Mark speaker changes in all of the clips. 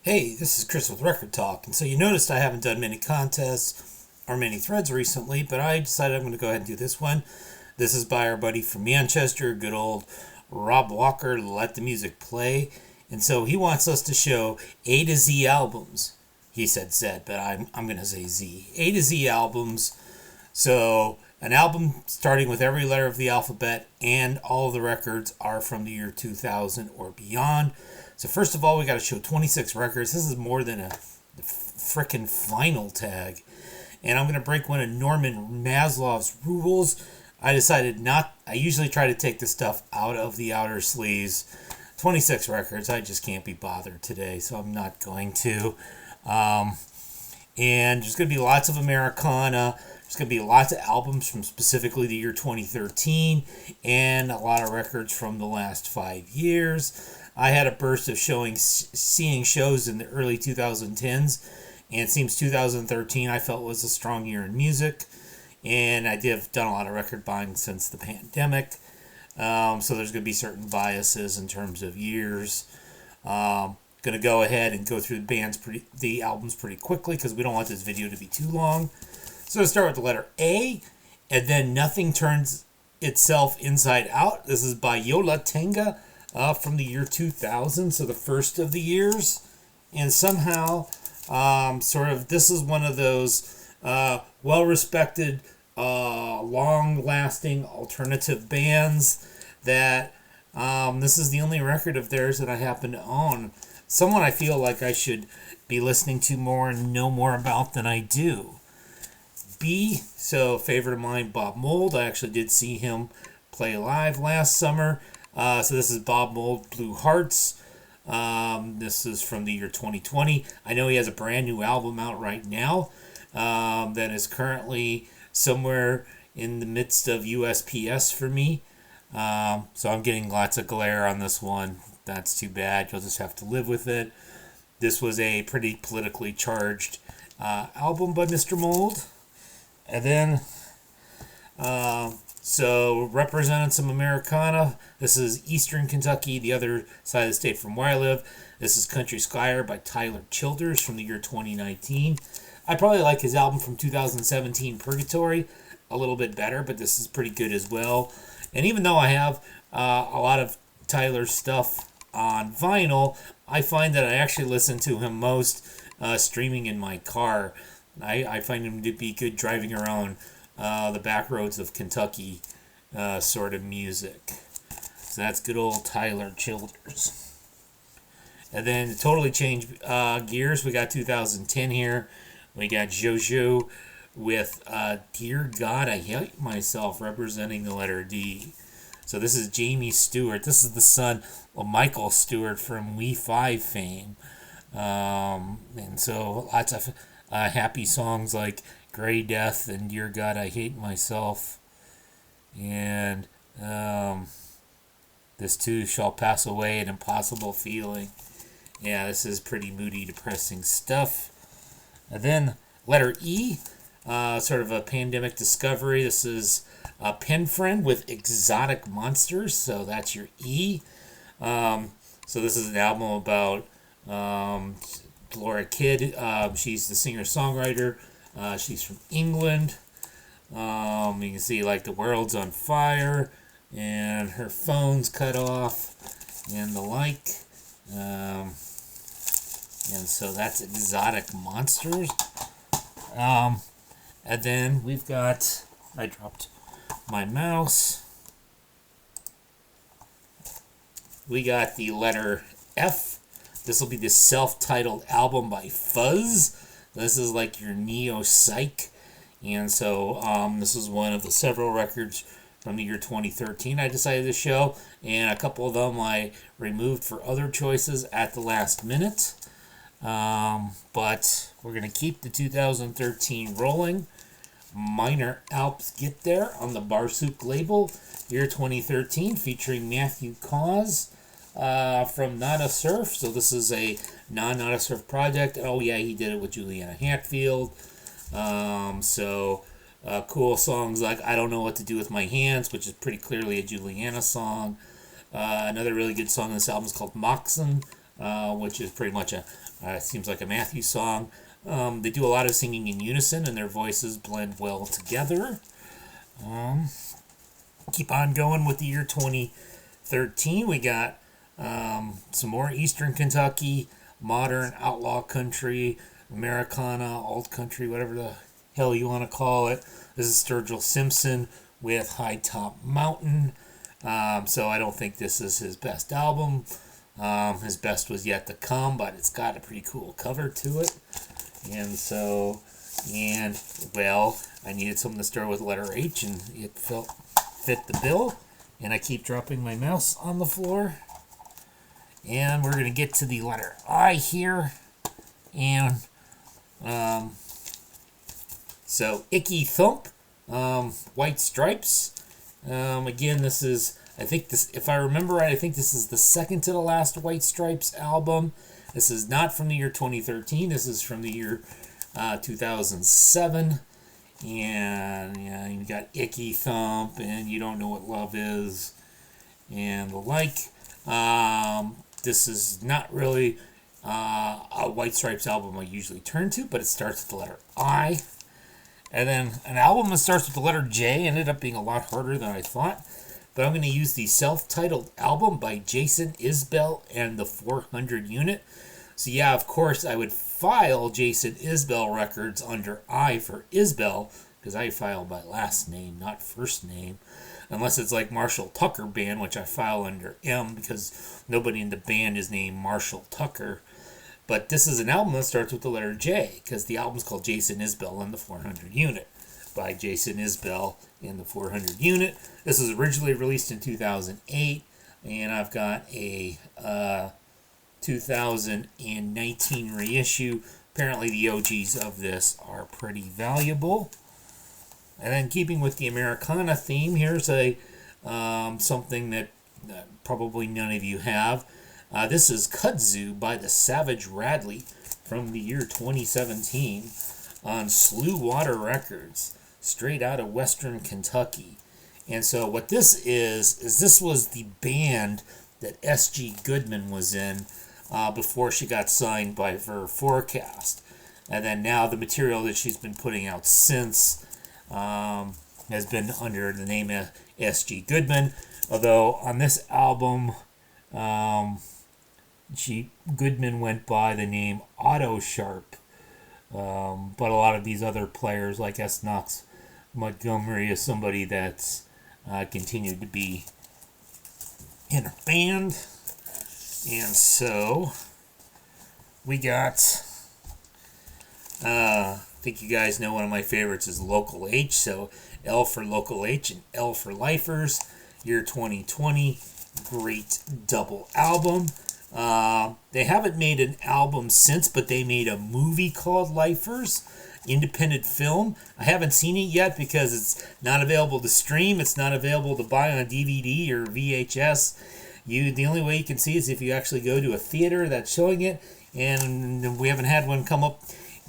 Speaker 1: Hey, this is Chris with Rekkid Talk. And so you noticed I haven't done many contests or many threads recently, but I decided I'm going to go ahead and do this one. This is by our buddy from Manchester, good old Rob Walker, Let the Music Play. And so he wants us to show A to Z albums. He said Z, but I'm going to say Z. A to Z albums. So an album starting with every letter of the alphabet, and all of the records are from the year 2000 or beyond. So first of all, we got to show 26 records. This is more than a frickin' vinyl tag. And I'm going to break one of Norman Maslow's rules. I decided not, I usually try to take the stuff out of the outer sleeves. 26 records, I just can't be bothered today, so I'm not going to. And there's going to be lots of Americana. There's going to be lots of albums from specifically the year 2013 and a lot of records from the last 5 years. I had a burst of seeing shows in the early 2010s, and it seems 2013 I felt was a strong year in music, and I have done a lot of record buying since the pandemic, so there's going to be certain biases in terms of years. Going to go ahead and go through the albums pretty quickly because we don't want this video to be too long. So let's start with the letter A, and then Nothing Turns Itself Inside Out. This is by Yola Tenga. From the year 2000, so the first of the years. And somehow, this is one of those well-respected, long-lasting alternative bands that this is the only record of theirs that I happen to own. Someone I feel like I should be listening to more and know more about than I do. B, so favorite of mine, Bob Mould. I actually did see him play live last summer. So this is Bob Mould, Blue Hearts. This is from the year 2020. I know he has a brand new album out right now that is currently somewhere in the midst of USPS for me. So I'm getting lots of glare on this one. That's too bad. You'll just have to live with it. This was a pretty politically charged album by Mr. Mould. And then... So, representing some Americana. This is Eastern Kentucky, the other side of the state from where I live. This is Country Squire by Tyler Childers from the year 2019. I probably like his album from 2017, Purgatory, a little bit better, but this is pretty good as well. And even though I have a lot of Tyler's stuff on vinyl, I find that I actually listen to him most streaming in my car. I find him to be good driving around the back roads of Kentucky sort of music. So that's good old Tyler Childers. And then to totally change gears, we got 2010 here. We got JoJo with Dear God, I Hate Myself, representing the letter D. So this is Jamie Stewart. This is the son of Michael Stewart from We 5 fame. And so lots of happy songs like Gray Death and Dear God, I Hate Myself. And This Too Shall Pass Away, An Impossible Feeling. Yeah, this is pretty moody, depressing stuff. And then letter E, sort of a pandemic discovery. This is Pen Friend with Exotic Monsters. So that's your E. So this is an album about Rekkid. She's the singer-songwriter. She's from England. You can see like the world's on fire and her phone's cut off and the like. And so that's Exotic Monsters. And then we've got, I dropped my mouse. We got the letter F. This will be the self-titled album by Fuzz. This is like your neo-psych. And so this is one of the several records from the year 2013 I decided to show. And a couple of them I removed for other choices at the last minute. But we're going to keep the 2013 rolling. Minor Alps Get There on the Barsuk label. Year 2013 featuring Matthew Cause from Not a Surf. So this is a Not a Surf project. Oh yeah, he did it with Juliana Hatfield. Cool songs like I Don't Know What to Do With My Hands, which is pretty clearly a Juliana song. Another really good song on this album is called Moxon. which is pretty much seems like a Matthew song. They do a lot of singing in unison, and their voices blend well together. Keep on going with the year 2013. We got some more Eastern Kentucky, modern outlaw country, Americana, alt country, whatever the hell you want to call it. This is Sturgill Simpson with High Top Mountain. So I don't think this is his best album. His best was yet to come, but it's got a pretty cool cover to it. Well, I needed something to start with letter H, and it fit the bill. And I keep dropping my mouse on the floor. And we're going to get to the letter I here. And so Icky Thump, White Stripes. Again, this is, I think this, if I remember right, I think this is the second to the last White Stripes album. This is not from the year 2013. This is from the year 2007. And yeah, you got Icky Thump and You Don't Know What Love Is and the like. This is not really a White Stripes album I usually turn to, but it starts with the letter I. And then an album that starts with the letter J ended up being a lot harder than I thought. But I'm going to use the self-titled album by Jason Isbell and the 400 Unit. So yeah, of course, I would file Jason Isbell Records under I for Isbell, because I file by last name, not first name. Unless it's like Marshall Tucker Band, which I file under M, because nobody in the band is named Marshall Tucker. But this is an album that starts with the letter J, because the album's called Jason Isbell and the 400 Unit, by Jason Isbell and the 400 Unit. This was originally released in 2008, and I've got a 2019 reissue. Apparently the OGs of this are pretty valuable. And then keeping with the Americana theme, here's a something that probably none of you have. This is Kudzu by the Savage Radley from the year 2017 on Slew Water Records, straight out of Western Kentucky. And so what this is this was the band that S.G. Goodman was in before she got signed by Ver Forecast. And then now the material that she's been putting out since has been under the name of S.G. Goodman. Although on this album, Goodman went by the name Otto Sharp. But a lot of these other players, like S. Knox Montgomery, is somebody that's continued to be in a band. And so we got, I think you guys know one of my favorites is Local H. So L for Local H and L for Lifers, year 2020. Great double album. They haven't made an album since, but they made a movie called Lifers, independent film. I haven't seen it yet because it's not available to stream. It's not available to buy on DVD or VHS. The only way you can see is if you actually go to a theater that's showing it, and we haven't had one come up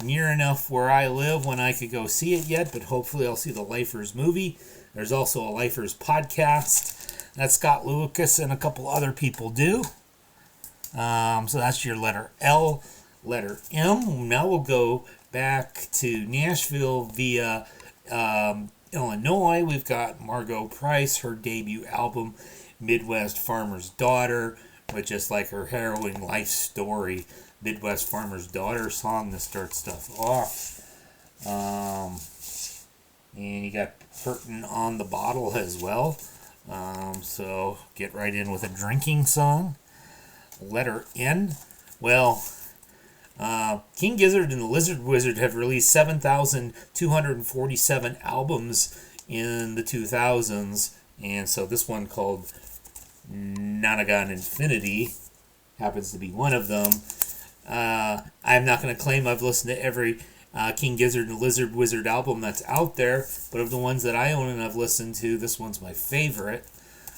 Speaker 1: near enough where I live when I could go see it yet, but hopefully I'll see the Lifers movie. There's also a Lifers podcast that Scott Lucas and a couple other people do. So that's your letter L. Letter M. Now we'll go back to Nashville via Illinois. We've got Margot Price, her debut album, Midwest Farmer's Daughter, which is like her harrowing life story. Midwest Farmer's Daughter song to start stuff off. And you got Hurtin' on the Bottle as well. So get right in with a drinking song. Letter N. Well, King Gizzard and the Lizard Wizard have released 7,247 albums in the 2000s. And so this one called Nonagon Infinity happens to be one of them. I'm not going to claim I've listened to every King Gizzard and the Lizard Wizard album that's out there, but of the ones that I own and I've listened to, this one's my favorite.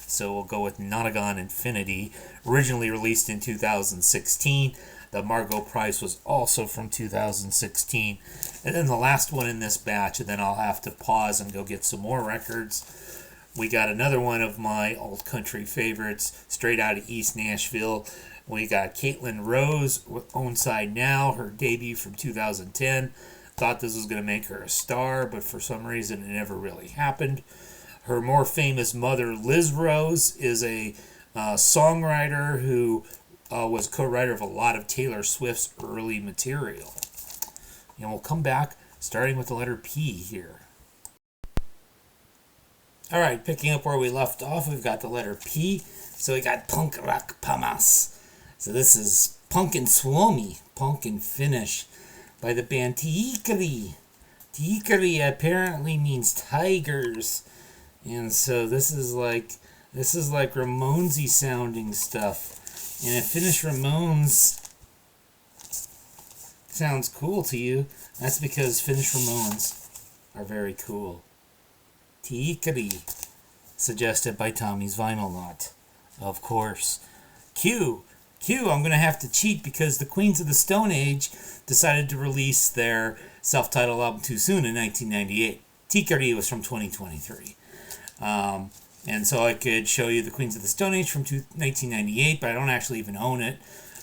Speaker 1: So we'll go with Nonagon Infinity, originally released in 2016. The Margot Price was also from 2016. And then the last one in this batch, and then I'll have to pause and go get some more records. We got another one of my old country favorites, straight out of East Nashville. We got Caitlin Rose with Own Side Now, her debut from 2010. Thought this was going to make her a star, but for some reason it never really happened. Her more famous mother, Liz Rose, is a songwriter who was co-writer of a lot of Taylor Swift's early material. And we'll come back starting with the letter P here. Alright, picking up where we left off, we've got the letter P. So we got Punk Rock Pamas. So this is Punkin' Suomi, Punk in Finnish, by the band Tiikari. Tiikari apparently means tigers. And so this is like Ramonesy sounding stuff. And if Finnish Ramones sounds cool to you, that's because Finnish Ramones are very cool. Tiikari, suggested by Tommy's Vinyl Knot. Of course. Q, I'm going to have to cheat because the Queens of the Stone Age decided to release their self-titled album too soon in 1998. Tiikari was from 2023. And so I could show you the Queens of the Stone Age from 1998, but I don't actually even own it.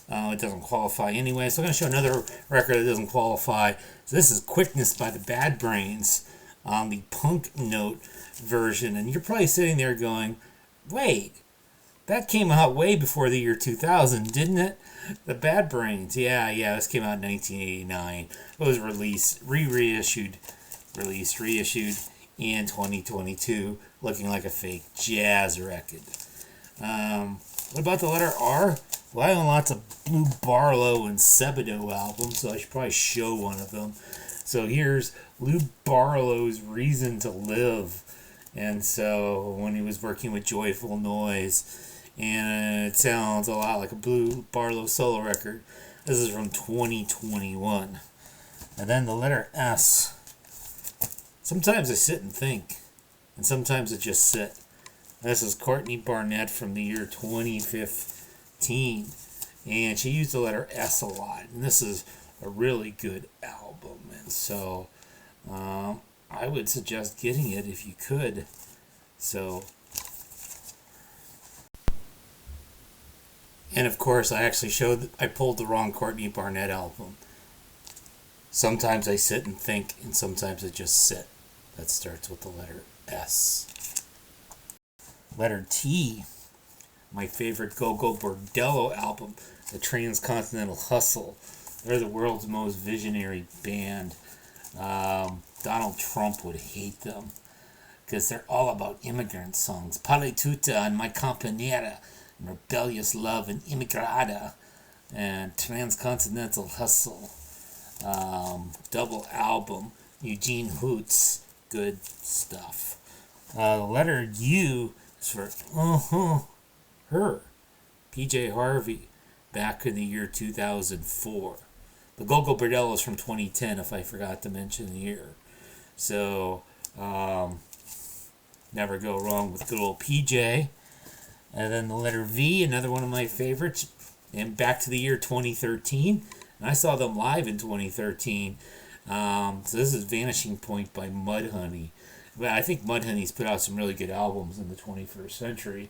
Speaker 1: It doesn't qualify anyway. So I'm going to show another record that doesn't qualify. So this is Quickness by the Bad Brains on the punk note version. And you're probably sitting there going, wait, that came out way before the year 2000, didn't it? The Bad Brains. Yeah, this came out in 1989. It was reissued in 2022, looking like a fake jazz record. What about the letter R? Well, I own lots of Blue Barlow and Sebadoh albums, so I should probably show one of them. So here's Lou Barlow's Reason to Live. And so when he was working with Joyful Noise, and it sounds a lot like a Blue Barlow solo record. This is from 2021. And then the letter S. Sometimes I sit and think, and sometimes I just sit. This is Courtney Barnett from the year 2015, and she used the letter S a lot, and this is a really good album, and so I would suggest getting it if you could. So, and of course I pulled the wrong Courtney Barnett album. Sometimes I sit and think, and sometimes I just sit. That starts with the letter S. Letter T. My favorite Go-Go Bordello album, the Transcontinental Hustle. They're the world's most visionary band. Donald Trump would hate them because they're all about immigrant songs. Pale Tuta and My Campanera, and Rebellious Love and Immigrada, and Transcontinental Hustle. Double album, Eugene Hoots, good stuff. The letter U is for her, PJ Harvey, back in the year 2004. The Go-Go Bordello is from 2010, if I forgot to mention the year. So, never go wrong with good old PJ. And then the letter V, another one of my favorites, and back to the year 2013. And I saw them live in 2013. So this is Vanishing Point by Mudhoney. But I think Mudhoney's put out some really good albums in the 21st century,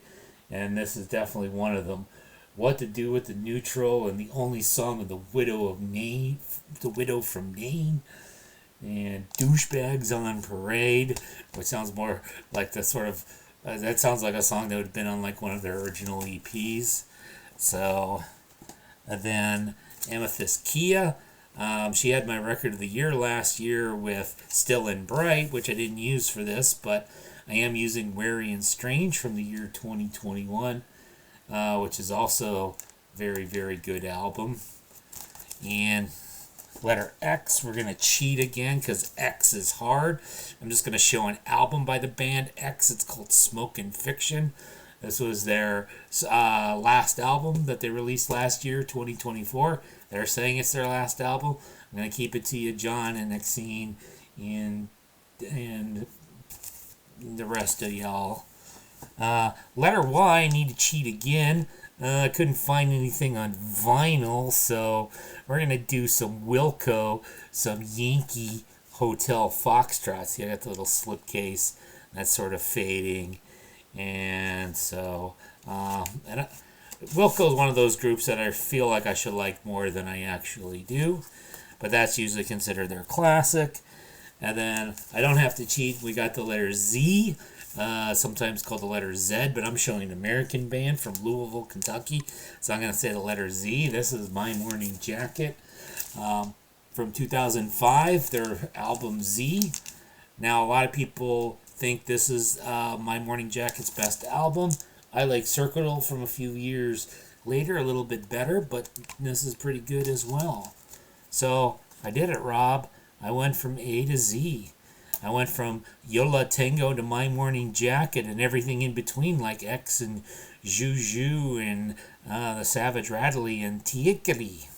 Speaker 1: and this is definitely one of them. What to Do with the Neutral, and The Only Song of the Widow from Nain, and Douchebags on Parade, which sounds more like the sort of that sounds like a song that would have been on like one of their original EPs. So, and then Amethyst Kia. She had my record of the year last year with Still and Bright, which I didn't use for this, but I am using Wary and Strange from the year 2021, which is also very, very good album. And letter X, we're going to cheat again because X is hard. I'm just going to show an album by the band X. It's called Smoke and Fiction. This was their last album that they released last year, 2024. They're saying it's their last album. I'm going to keep it to you, John and Exene and the rest of y'all. Letter Y, I need to cheat again. I couldn't find anything on vinyl, so we're going to do some Wilco, some Yankee Hotel Foxtrot. See, I got the little slipcase that's sort of fading. And so, Wilco is one of those groups that I feel like I should like more than I actually do, but that's usually considered their classic. And then I don't have to cheat. We got the letter Z, sometimes called the letter Z, but I'm showing an American band from Louisville, Kentucky. So I'm going to say the letter Z. This is My Morning Jacket from 2005, their album Z. Now, a lot of people think this is My Morning Jacket's best album. I like Circle from a few years later, a little bit better, but this is pretty good as well. So I did it, Rob. I went from A to Z. I went from Yola Tango to My Morning Jacket and everything in between, like X and Juju and the Savage Radley and Tiikeri.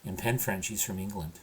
Speaker 1: And Pen French, he's from England.